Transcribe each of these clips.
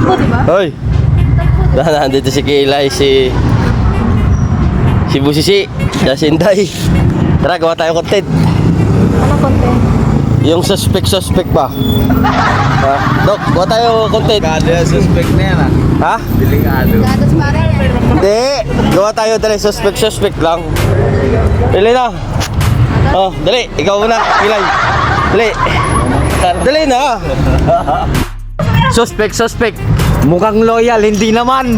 Takbo, diba? Hoy! Nandito si Kilay, si Busisi, si Inday. Tara, gawa tayo content. Anong content? Yung suspect ba? Ha? Dok, gawa tayo content. Delikado yung suspect na yan Ha? Delikado. Gatos pare. Hindi. Gawa tayo dali, suspect lang. Dali na. Oh, dali. Ikaw muna, Kilay. Dali. Dali na. Suspect. Mukhang loyal, hindi naman.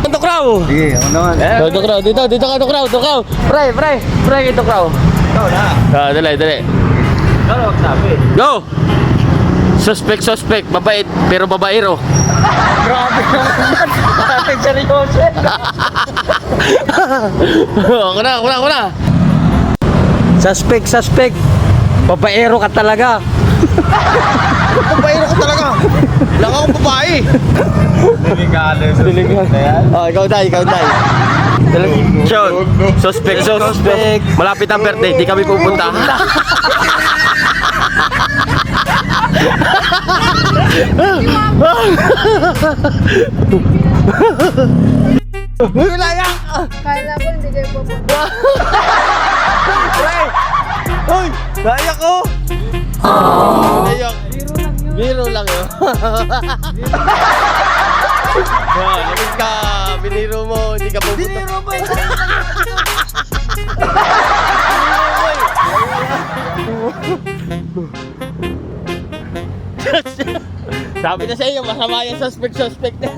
Ito Kraw. Sige, ako naman. Ito Kraw, dito ka Kraw. Pre, ito Kraw. Ikaw na. Dali. Ikaw na magsabi. Go! Suspect, mabait, pero babaero. Grabe naman. Ate, seryoso. Ako na. Suspect. Babaero ka talaga. Babaero ko talaga. Lang akong babae. Delikado yung suspect na yan. Oh, ikaw dai. Sean, suspect. Malapit ang birthday, di kami pupunta. Wilaya! Kala ko hindi kayo pupunta. Pre! Hoy! Naiyak ko! Naiyak. Biro lang yun. Lamig ka. Biniro mo. Hindi ka pupunta. Biniro mo yun. Sabi na sa iyo, masama yung suspect na.